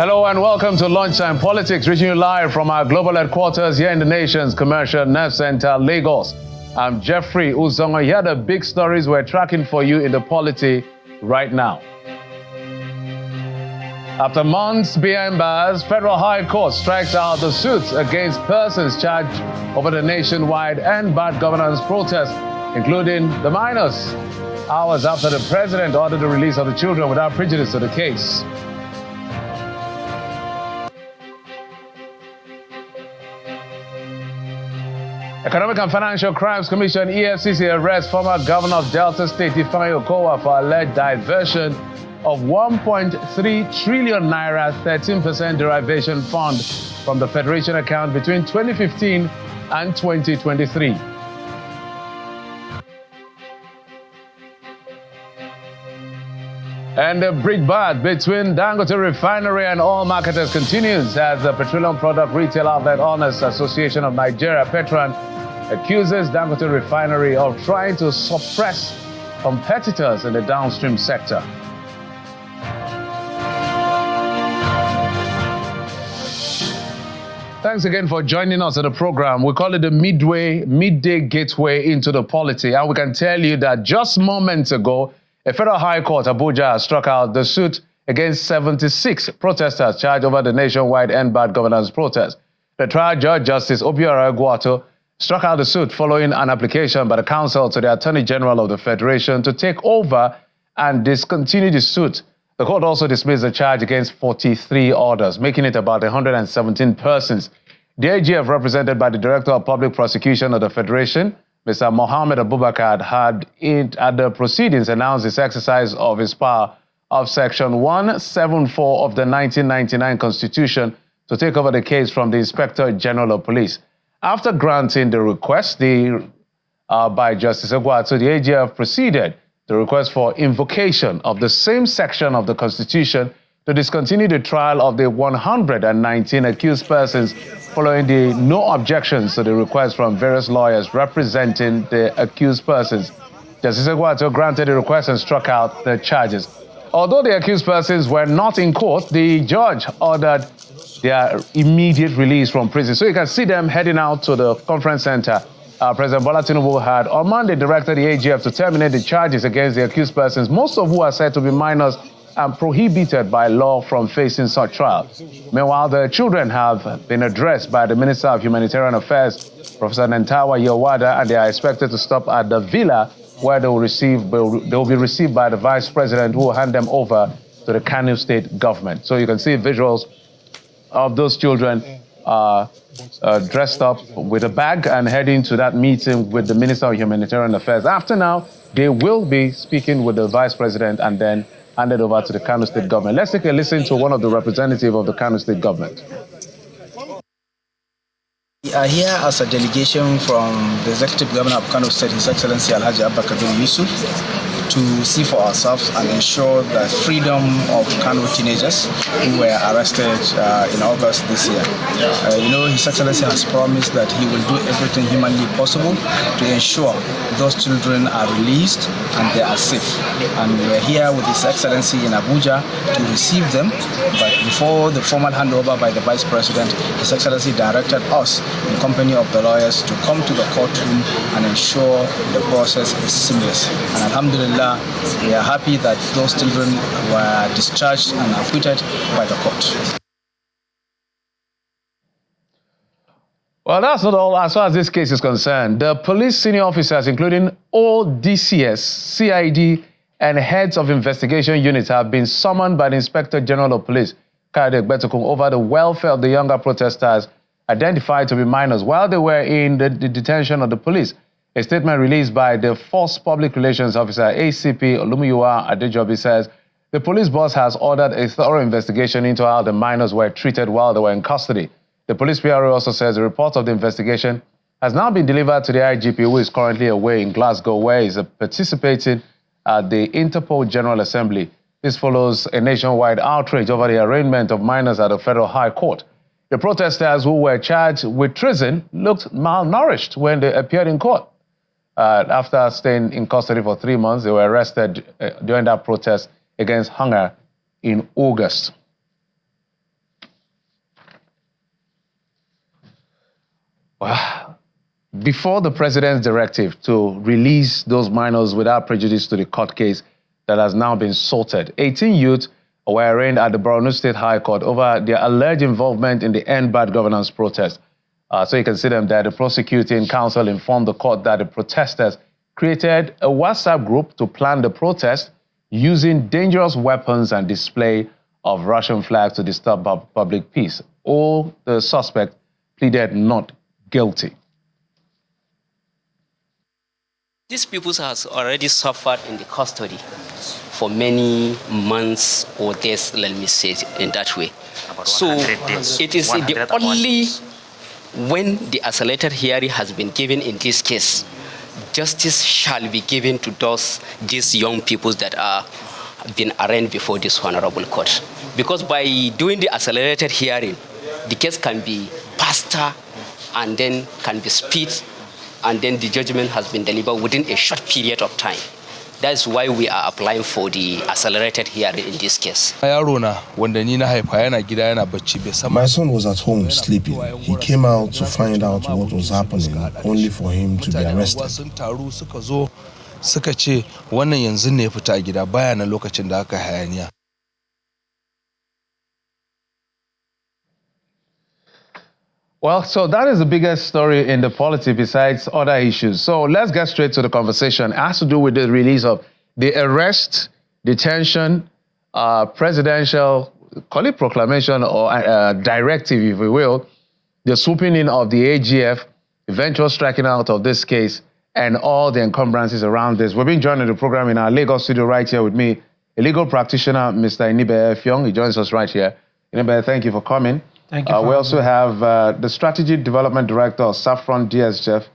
Hello and welcome to Lunchtime Politics, reaching you live from our global headquarters here in the nation's commercial nerve center, Lagos. I'm Jeffrey Uzonga. Here are the big stories we're tracking for you in the polity right now. After months behind bars, Federal High Court strikes out the suits against persons charged over the nationwide and bad governance protests, including the minors, hours after the president ordered the release of the children without prejudice to the case. Economic and Financial Crimes Commission EFCC arrests former governor of Delta State Ifeanyi Okowa for alleged diversion of 1.3 trillion naira 13% derivation fund from the Federation account between 2015 and 2023. And the brickbat between Dangote Refinery and oil marketers continues as the Petroleum Product Retail Outlet Owners Association of Nigeria, Petron, accuses Dangote Refinery of trying to suppress competitors in the downstream sector. Thanks again for joining us at the program. We call it the midday gateway into the polity. And we can tell you that just moments ago, a Federal High Court, Abuja, struck out the suit against 76 protesters charged over the nationwide end bad governance protest. The trial judge, Justice Obiora Egwato, struck out the suit following an application by the counsel to the Attorney General of the Federation to take over and discontinue the suit. The court also dismissed the charge against 43 others, making it about 117 persons. The AGF, represented by the Director of Public Prosecution of the Federation, Mr. Mohammed Abubakar, had at the proceedings announced his exercise of his power of Section 174 of the 1999 Constitution to take over the case from the Inspector General of Police. After granting the request by Justice Egwato, the AGF proceeded to request for invocation of the same section of the Constitution to discontinue the trial of the 119 accused persons following the no objections to the request from various lawyers representing the accused persons. Justice Egwato granted the request and struck out the charges. Although the accused persons were not in court, the judge ordered their immediate release from prison. So you can see them heading out to the conference center. President Bola Tinubu had on Monday directed the AGF to terminate the charges against the accused persons, most of who are said to be minors and prohibited by law from facing such trial. Meanwhile, the children have been addressed by the Minister of Humanitarian Affairs, Professor Nentawa Yewada, and they are expected to stop at the villa where they will be received by the Vice President, who will hand them over to the Kano State government. So you can see visuals of those children dressed up with a bag and heading to that meeting with the Minister of Humanitarian Affairs. After now, they will be speaking with the Vice President and then handed over to the Kano State government. Let's take a listen to one of the representatives of the Kano State government. We are here as a delegation from the Executive Governor of Kano State, His Excellency Alhaji Abba Kabir Yusuf, to see for ourselves and ensure the freedom of Kano teenagers who were arrested in August this year. His Excellency has promised that he will do everything humanly possible to ensure those children are released and they are safe. And we're here with His Excellency in Abuja to receive them. But before the formal handover by the Vice President, His Excellency directed us in company of the lawyers to come to the courtroom and ensure the process is seamless. And Alhamdulillah, we are happy that those children were discharged and acquitted by the court. Well, that's not all as far as this case is concerned. The police senior officers, including all DCS, CID, and heads of investigation units have been summoned by the Inspector General of Police, Kayode Egbetekun, over the welfare of the younger protesters identified to be minors while they were in the detention of the police. A statement released by the Force Public Relations Officer, ACP Olumuyiwa Adejobi, says the police boss has ordered a thorough investigation into how the minors were treated while they were in custody. The police PRO also says the report of the investigation has now been delivered to the IGP, who is currently away in Glasgow, where he is participating at the Interpol General Assembly. This follows a nationwide outrage over the arraignment of minors at the Federal High Court. The protesters who were charged with treason looked malnourished when they appeared in court. After staying in custody for 3 months, they were arrested during that protest against hunger in August. Well, before the president's directive to release those minors without prejudice to the court case that has now been sorted, 18 youths were arraigned at the Borno State High Court over their alleged involvement in the End Bad Governance protest. So you can see them there. The prosecuting counsel informed the court that the protesters created a WhatsApp group to plan the protest using dangerous weapons and display of Russian flags to disturb public peace. All the suspects pleaded not guilty. These people have already suffered in the custody for many months or days, let me say it in that way. So it is the only when the accelerated hearing has been given in this case, justice shall be given to these young people that are been arraigned before this honorable court. Because by doing the accelerated hearing, the case can be faster and then can be speed, and then the judgment has been delivered within a short period of time. That's why we are applying for the accelerated hearing in this case. My son was at home sleeping. He came out to find out what was happening, only for him to be arrested. Well, so that is the biggest story in the polity besides other issues. So let's get straight to the conversation. It has to do with the release of the arrest, detention, presidential, call it proclamation or directive, if we will, the swooping in of the AGF, eventual striking out of this case, and all the encumbrances around this. We've been joining the program in our Lagos studio right here with me, a legal practitioner, Mr. Inibe Fiong. He joins us right here. Inibe, thank you for coming. Thank you. We also have the Strategy Development Director of Saffron DSGF,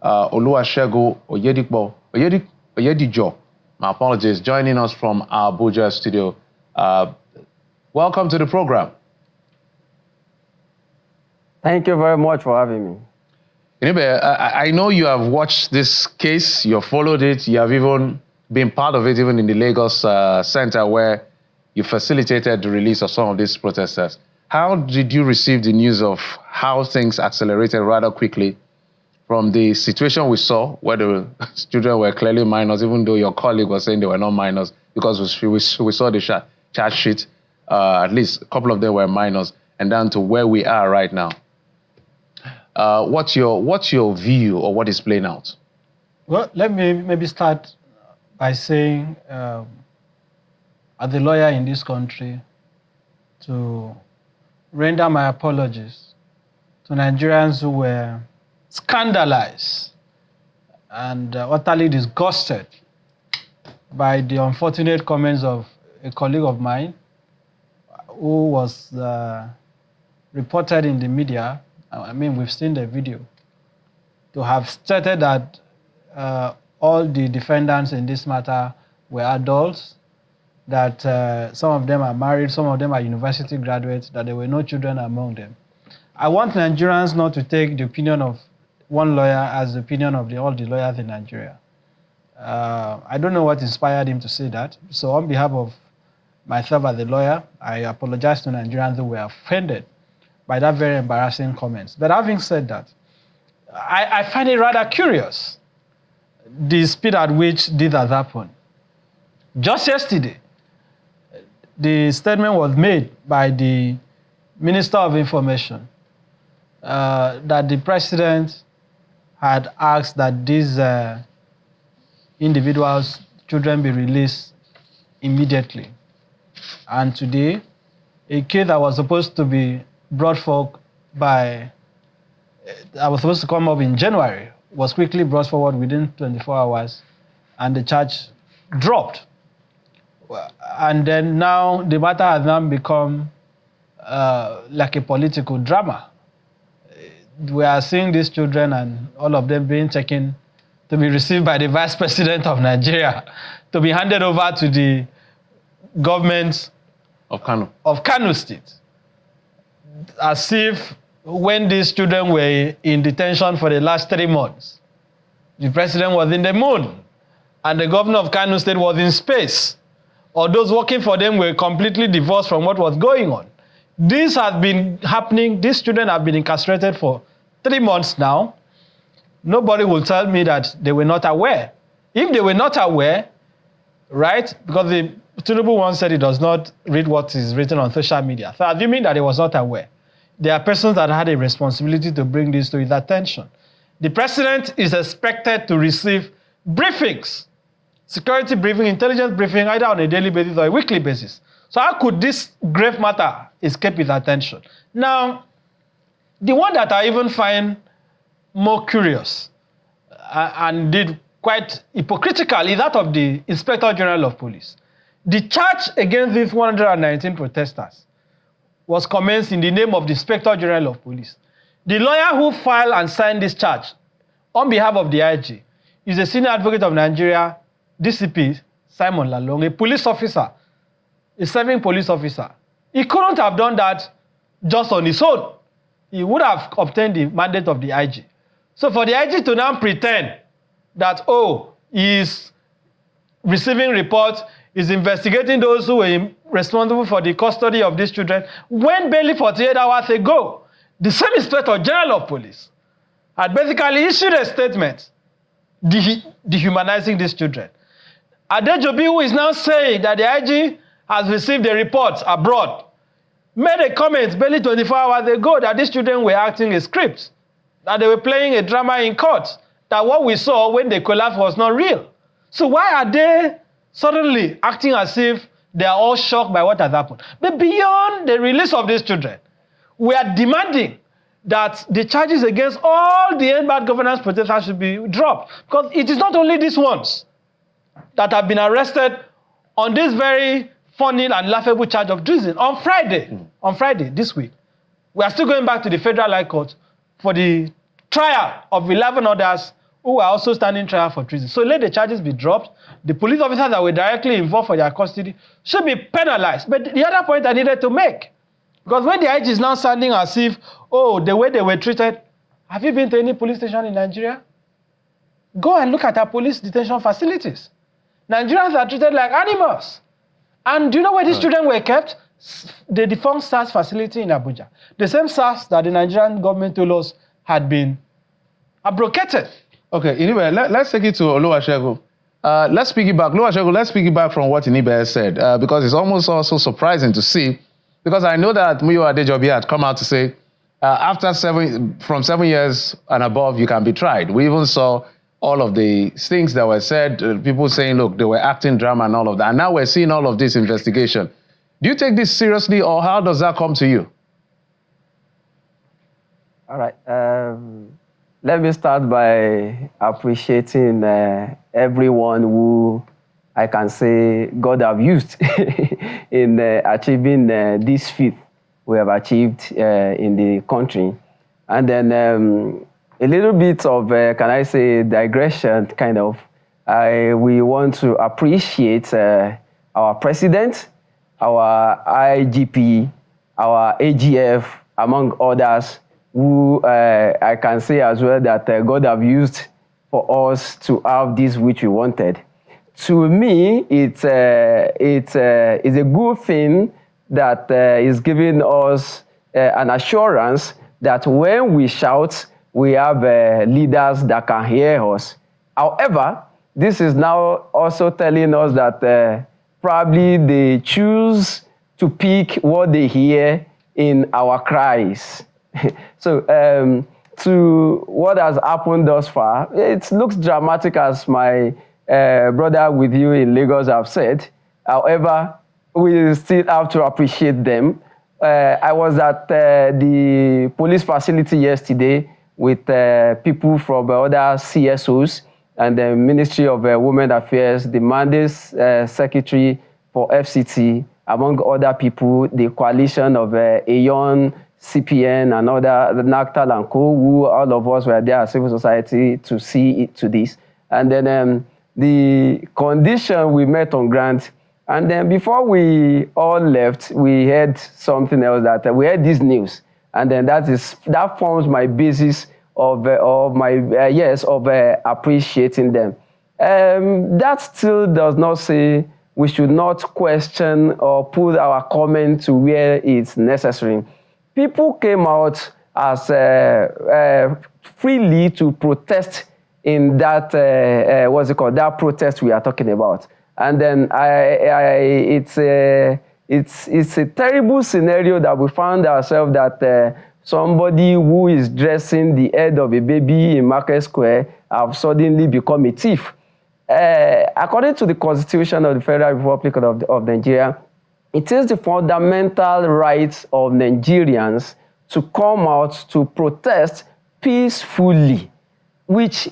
Oluwasegun Oyedijo. My apologies, joining us from our Abuja studio. Welcome to the program. Thank you very much for having me. Inibe, I know you have watched this case, you have followed it, you have even been part of it, even in the Lagos Center where you facilitated the release of some of these protesters. How did you receive the news of how things accelerated rather quickly from the situation we saw where the children were clearly minors, even though your colleague was saying they were not minors, because we saw the charge sheet, at least a couple of them were minors, and down to where we are right now. What's your view or what is playing out? Well, let me maybe start by saying, as a lawyer in this country, to render my apologies to Nigerians who were scandalized and utterly disgusted by the unfortunate comments of a colleague of mine who was reported in the media. I mean, we've seen the video, to have stated that all the defendants in this matter were adults, that some of them are married, some of them are university graduates, that there were no children among them. I want Nigerians not to take the opinion of one lawyer as the opinion of all the lawyers in Nigeria. I don't know what inspired him to say that. So on behalf of myself as a lawyer, I apologize to Nigerians who were offended by that very embarrassing comments. But having said that, I find it rather curious, the speed at which this has happened. Just yesterday, the statement was made by the Minister of Information that the president had asked that these individuals' children be released immediately. And today, a case that was supposed to be brought forth that was supposed to come up in January was quickly brought forward within 24 hours, and the charge dropped. And then now the matter has now become like a political drama. We are seeing these children and all of them being taken to be received by the Vice President of Nigeria, to be handed over to the government of Kano State. As if when these children were in detention for the last 3 months, the president was in the moon and the governor of Kano State was in space, or those working for them were completely divorced from what was going on. This has been happening. These children have been incarcerated for 3 months now. Nobody will tell me that they were not aware. If they were not aware, right, because the Tinubu once said he does not read what is written on social media. So assuming that he was not aware, there are persons that had a responsibility to bring this to his attention. The president is expected to receive briefings, security briefing, intelligence briefing, either on a daily basis or a weekly basis. So how could this grave matter escape his attention? Now, the one that I even find more curious and did quite hypocritical is that of the Inspector General of Police. The charge against these 119 protesters was commenced in the name of the Inspector General of Police. The lawyer who filed and signed this charge on behalf of the IG is a senior advocate of Nigeria, DCP Simon Lalong, a police officer, a serving police officer. He couldn't have done that just on his own. He would have obtained the mandate of the IG. So for the IG to now pretend that, oh, he's receiving reports, is investigating those who were responsible for the custody of these children, when barely 48 hours ago, the same Inspector General of Police had basically issued a statement dehumanizing these children. Adejobi, who is now saying that the IG has received a report abroad, made a comment barely 24 hours ago that these children were acting a script, that they were playing a drama in court, that what we saw when they collapsed was not real. So why are they suddenly acting as if they are all shocked by what has happened? But beyond the release of these children, we are demanding that the charges against all the end bad governance protesters should be dropped. Because it is not only these ones that have been arrested on this very funny and laughable charge of treason. On Friday this week, we are still going back to the Federal High Court for the trial of 11 others who are also standing trial for treason. So let the charges be dropped. The police officers that were directly involved for their custody should be penalized. But the other point I needed to make, because when the IG is now sounding as if, oh, the way they were treated, have you been to any police station in Nigeria? Go and look at our police detention facilities. Nigerians are treated like animals. And do you know where these children were kept? The defunct SARS facility in Abuja. The same SARS that the Nigerian government told us had been abrogated. Okay, anyway, let's take it to Oluwasegun. Let's piggyback. Oluwasegun, let's piggyback from what Inibe said, because it's almost also surprising to see, because I know that Muyo Adejobi had come out to say, from 7 years and above, you can be tried. We even saw all of the things that were said, people saying, look, they were acting drama and all of that. And now we're seeing all of this investigation. Do you take this seriously, or how does that come to you? All right. Let me start by appreciating everyone who I can say God have used in achieving this feat we have achieved in the country. And then a little bit of, can I say, digression, kind of. We want to appreciate our president, our IGP, our AGF, among others, who I can say as well that God have used for us to have this which we wanted. To me, it's a good thing that is giving us an assurance that when we shout, we have leaders that can hear us. However, this is now also telling us that probably they choose to pick what they hear in our cries. So to what has happened thus far, it looks dramatic, as my brother with you in Lagos have said. However, we still have to appreciate them. I was at the police facility yesterday with people from other CSOs and the Ministry of Women Affairs, the mandate secretary for FCT, among other people, the coalition of Aeon, CPN, and other, the NACTAL and Co., who all of us were there as civil society to see it to this. And then the condition we met on ground. And then before we all left, we heard something else, that we heard this news. And then that forms my basis of appreciating them. That still does not say we should not question or put our comment to where it's necessary. People came out as freely to protest in that, that protest we are talking about. And then it's a terrible scenario that we found ourselves that somebody who is dressing the head of a baby in Market Square have suddenly become a thief. According to the Constitution of the Federal Republic of Nigeria, it is the fundamental rights of Nigerians to come out to protest peacefully, which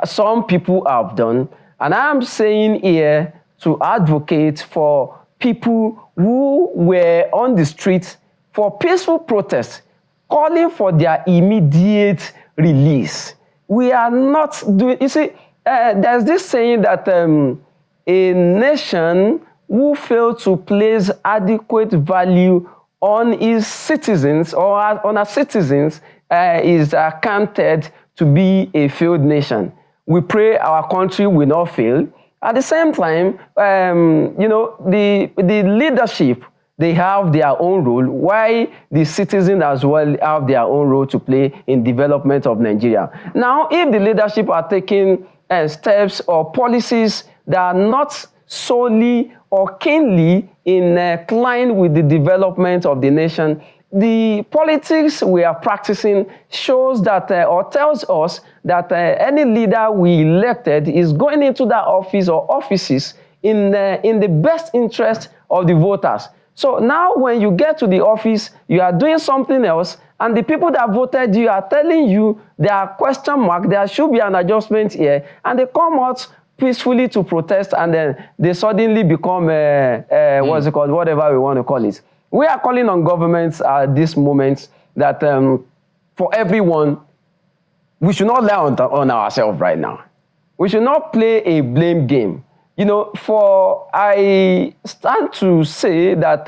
some people have done. And I'm saying here to advocate for people who were on the streets for peaceful protest, calling for their immediate release. We are not doing, you see, there's this saying that a nation who fails to place adequate value on its citizens or on our citizens is accounted to be a failed nation. We pray our country will not fail. At the same time, the leadership, they have their own role, while the citizens as well have their own role to play in development of Nigeria. Now, if the leadership are taking steps or policies that are not solely or keenly inclined with the development of the nation, the politics we are practicing shows that or tells us that any leader we elected is going into that office or offices in the best interest of the voters. So now when you get to the office, you are doing something else, and the people that voted you are telling you there are question marks, there should be an adjustment here, and they come out peacefully to protest, and then they suddenly become, what's it called, whatever we want to call it. We are calling on governments at this moment that for everyone, we should not lie on ourselves right now. We should not play a blame game. You know, I stand to say that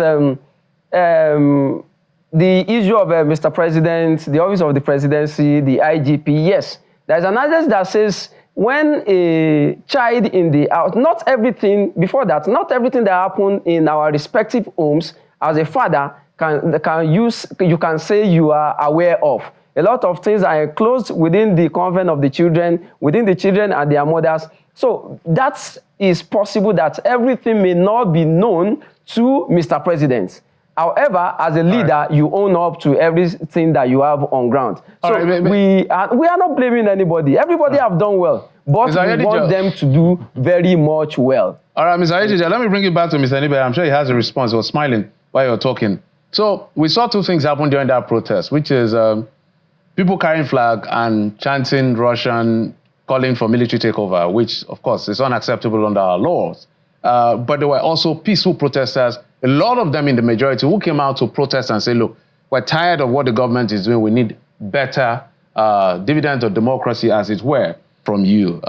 the issue of Mr. President, the office of the presidency, the IGP, yes, there's an adage that says when a child in the house, not everything that happened in our respective homes as a father you can say you are aware of. A lot of things are enclosed within the convent of the children, within the children and their mothers. So that is possible that everything may not be known to Mr. President. However, as a leader, you own up to everything that you have on ground. So we are not blaming anybody. Everybody have done well, but we want them to do very much well. All right, Mr. Ayetija, let me bring you back to Mr. Nibe. I'm sure he has a response. He was smiling while you were talking. So we saw two things happen during that protest, which is people carrying flag and chanting Russian, calling for military takeover, which, of course, is unacceptable under our laws. But there were also peaceful protesters, a lot of them in the majority, who came out to protest and say, look, we're tired of what the government is doing. We need better dividends of democracy, as it were, from you.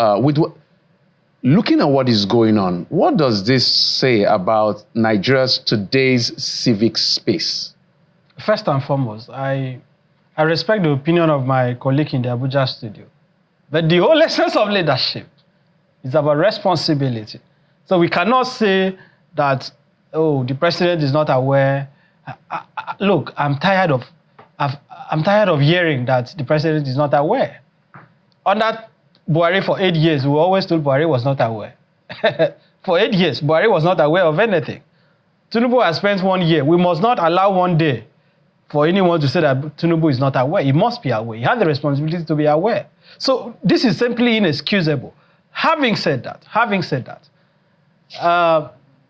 Looking at what is going on, what does this say about Nigeria's today's civic space? First and foremost, I respect the opinion of my colleague in the Abuja studio. But the whole essence of leadership is about responsibility. So we cannot say that, oh, the president is not aware. Look, I'm tired of hearing that the president is not aware. Under Buhari for 8 years, we always told Buhari was not aware. For 8 years, Buhari was not aware of anything. Tinubu has spent 1 year. We must not allow one day for anyone to say that Tinubu is not aware. He must be aware. He has the responsibility to be aware. So this is simply inexcusable. Having said that,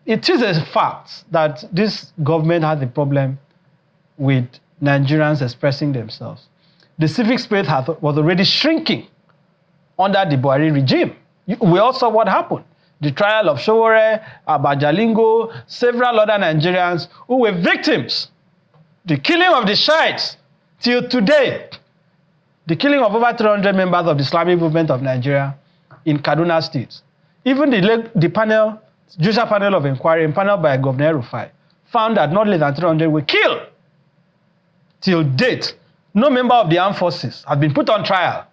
it is a fact that this government has a problem with Nigerians expressing themselves. The civic space was already shrinking under the Buhari regime. We all saw what happened. The trial of Showore, Abajalingo, several other Nigerians who were victims. The killing of the Shiites till today. The killing of over 300 members of the Islamic movement of Nigeria in Kaduna State. Even the panel, judicial panel of inquiry, impaneled by Governor Rufai, found that not less than 300 were killed. Till date, no member of the armed forces has been put on trial.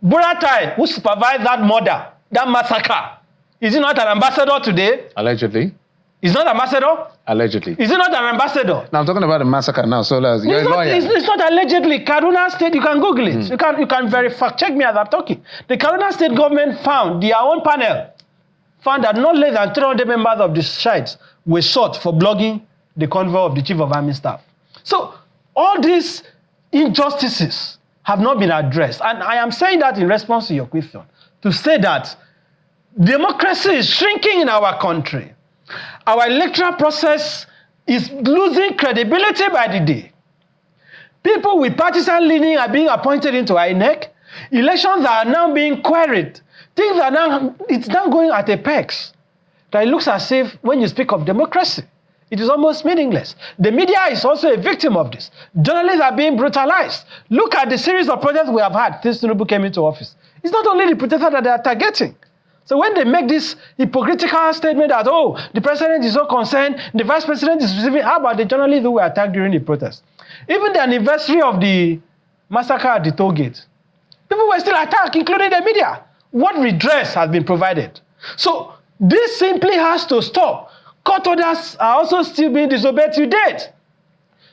Buratai, who supervised that murder, that massacre, is he not an ambassador today? Allegedly. He's not ambassador? Allegedly. Is he not an ambassador? Now I'm talking about the massacre now. So you're a lawyer. It's not allegedly. Kaduna State, you can Google it. You can verify, check me as I'm talking. The Kaduna State government found, their own panel, found that not less than 300 members of the Shiites were shot for blogging the convoy of the Chief of Army Staff. So all these injustices have not been addressed. And I am saying that in response to your question, to say that democracy is shrinking in our country. Our electoral process is losing credibility by the day. People with partisan leaning are being appointed into INEC. Elections are now being queried. Things are now, it's now going at a pace that it looks as if when you speak of democracy, it is almost meaningless. The media is also a victim of this. Journalists are being brutalized. Look at the series of protests we have had since Tinubu came into office. It's not only the protesters that they are targeting. So when they make this hypocritical statement that, oh, the president is so concerned, the vice president is receiving, how about the journalists who were attacked during the protest? Even the anniversary of the massacre at the toll gate, people were still attacked, including the media. What redress has been provided? So this simply has to stop. Court orders are also still being disobeyed to date.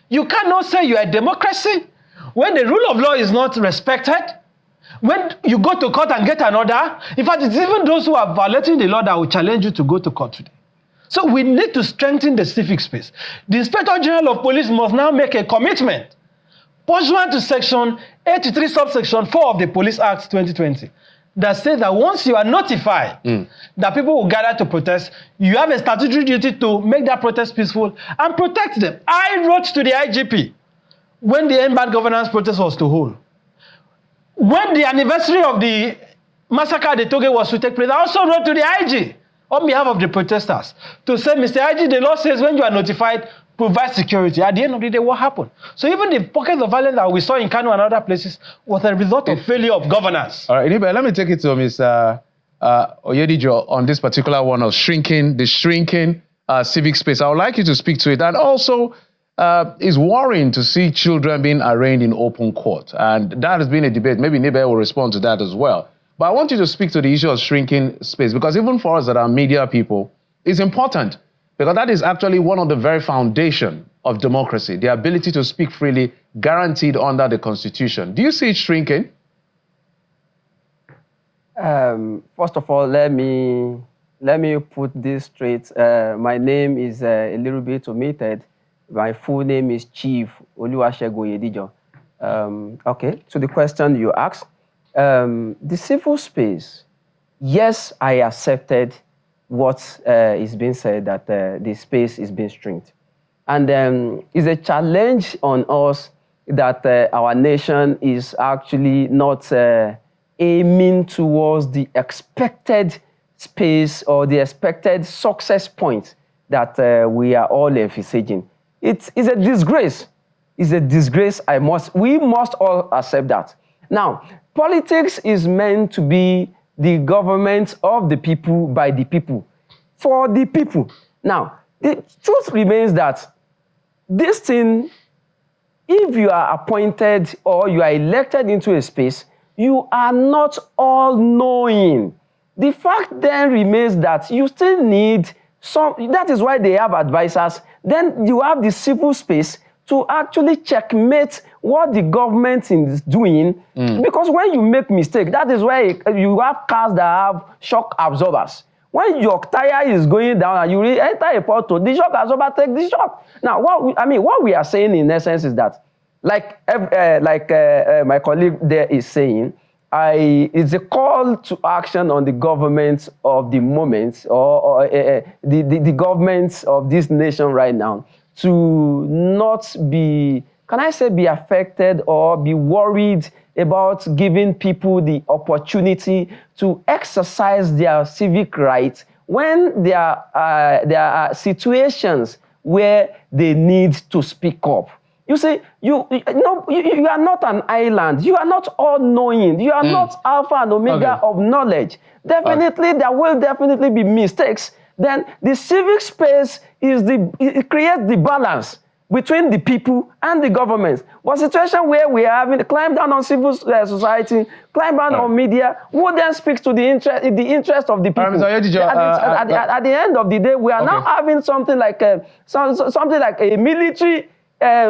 You cannot say you are a democracy when the rule of law is not respected. When you go to court and get an order, in fact, it's even those who are violating the law that will challenge you to go to court today. So we need to strengthen the civic space. The Inspector General of Police must now make a commitment, pursuant to Section 83, subsection 4 of the Police Act 2020, that says that once you are notified that people will gather to protest, you have a statutory duty to make that protest peaceful and protect them. I wrote to the IGP when the End Bad Governance protest was to hold. When the anniversary of the massacre at the Toge was to take place, I also wrote to the IG on behalf of the protesters to say, Mr. IG, the law says when you are notified, provide security. At the end of the day, what happened? So even the pockets of violence that we saw in Kano and other places was a result of failure of governance. All right, let me take it to Mr. Oyedijo on this particular one of shrinking civic space. I would like you to speak to it. And also, it's worrying to see children being arraigned in open court. And that has been a debate. Maybe Nibe will respond to that as well. But I want you to speak to the issue of shrinking space, because even for us that are media people, it's important, because that is actually one of the very foundation of democracy, the ability to speak freely, guaranteed under the Constitution. Do you see it shrinking? First of all, let me put this straight. My name is a little bit omitted. My full name is Chief Oluwasegun Oyedijo. Okay, to the question you asked, the civil space, yes, I accepted what is being said, that the space is being shrinked. And it's a challenge on us that our nation is actually not aiming towards the expected space or the expected success point that we are all envisaging. It's a disgrace. It's a disgrace. We must all accept that. Now, politics is meant to be the government of the people, by the people, for the people. Now, the truth remains that this thing, if you are appointed or you are elected into a space, you are not all-knowing. The fact then remains that you still need some, that is why they have advisors. Then you have the civil space to actually checkmate what the government is doing. Because when you make mistake, that is why you have cars that have shock absorbers. When your tire is going down and you enter a pothole, the shock absorber takes the shock. Now, what we are saying in essence is that, like my colleague there is saying, it's a call to action on the government of the moment, or the governments of this nation right now, to not be, can I say, be affected or be worried about giving people the opportunity to exercise their civic rights when there are situations where they need to speak up. You see, you are not an island. You are not all-knowing. You are not alpha and omega of knowledge. Definitely, there will definitely be mistakes. Then the civic space it creates the balance. between the people and the governments. But a situation where we are having climb down on civil society, climb down on media, who then speaks to the interest of the people. At the end of the day, we are now having something like something like a military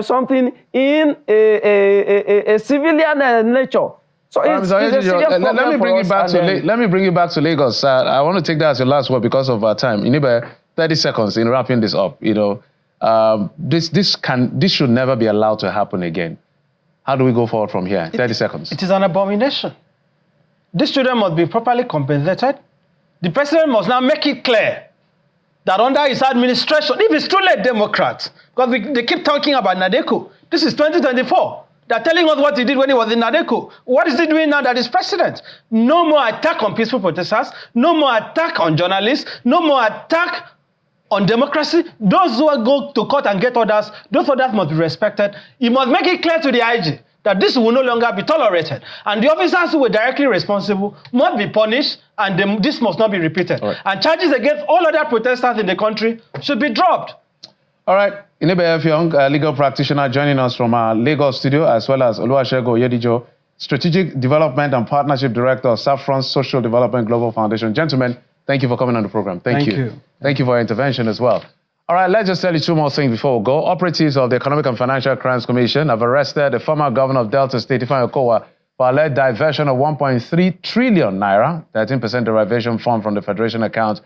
something in a civilian nature. So it's a serious problem. Let me bring it back to Lagos. I want to take that as your last word because of our time. You need 30 seconds in wrapping this up. You know, this should never be allowed to happen again. How do we go forward from here? 30 seconds. It is an abomination. These children must be properly compensated. The president must now make it clear that under his administration, if it's truly a Democrat, because they keep talking about Nadeko, this is 2024. They're telling us what he did when he was in Nadeko. What is he doing now that he's president? No more attack on peaceful protesters, no more attack on journalists, no more attack on democracy. Those who go to court and get orders, those orders must be respected. He must make it clear to the IG that this will no longer be tolerated. And the officers who were directly responsible must be punished, and this must not be repeated. Right. And charges against all other protesters in the country should be dropped. All right. Inebe Effiong, legal practitioner, joining us from our Lagos studio, as well as Oluwasegun Oyedijo, Strategic Development and Partnership Director of Saffron Social Development Global Foundation. Gentlemen, thank you for coming on the program. Thank you. Thank you for your intervention as well. All right, let's just tell you two more things before we go. Operatives of the Economic and Financial Crimes Commission have arrested the former governor of Delta State, Ifeanyi Okowa, for alleged diversion of 1.3 trillion naira, 13% derivation fund from the Federation account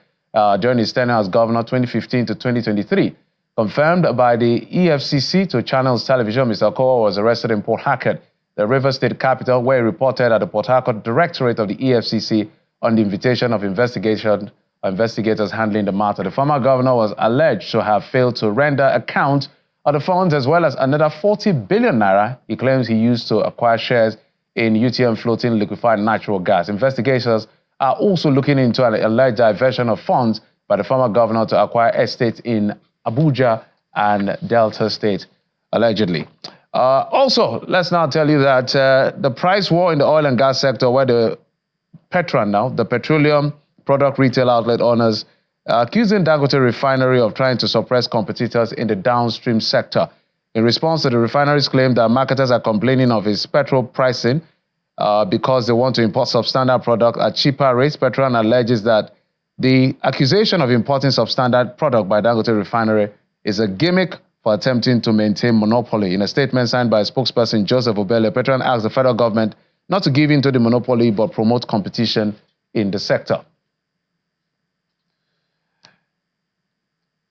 during his tenure as governor 2015 to 2023. Confirmed by the EFCC to Channels Television, Mr. Okowa was arrested in Port Harcourt, the Rivers State capital, where he reported at the Port Harcourt Directorate of the EFCC on the invitation of investigators handling the matter. The former governor was alleged to have failed to render account of the funds, as well as another 40 billion naira he claims he used to acquire shares in UTM floating liquefied natural gas. Investigators are also looking into an alleged diversion of funds by the former governor to acquire estates in Abuja and Delta State, allegedly. Also, let's now tell you that the price war in the oil and gas sector, where the Petron now, the petroleum product retail outlet owners, accusing Dangote Refinery of trying to suppress competitors in the downstream sector. In response to the refinery's claim that marketers are complaining of its petrol pricing because they want to import substandard product at cheaper rates, Petron alleges that the accusation of importing substandard product by Dangote Refinery is a gimmick for attempting to maintain monopoly. In a statement signed by spokesperson Joseph Obele, Petron asked the federal government not to give in to the monopoly but promote competition in the sector.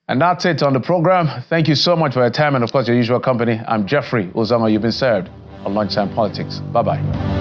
And that's it on the program. Thank you so much for your time and, of course, your usual company. I'm Jeffrey Uzama. You've been served on Lunchtime Politics. Bye-bye.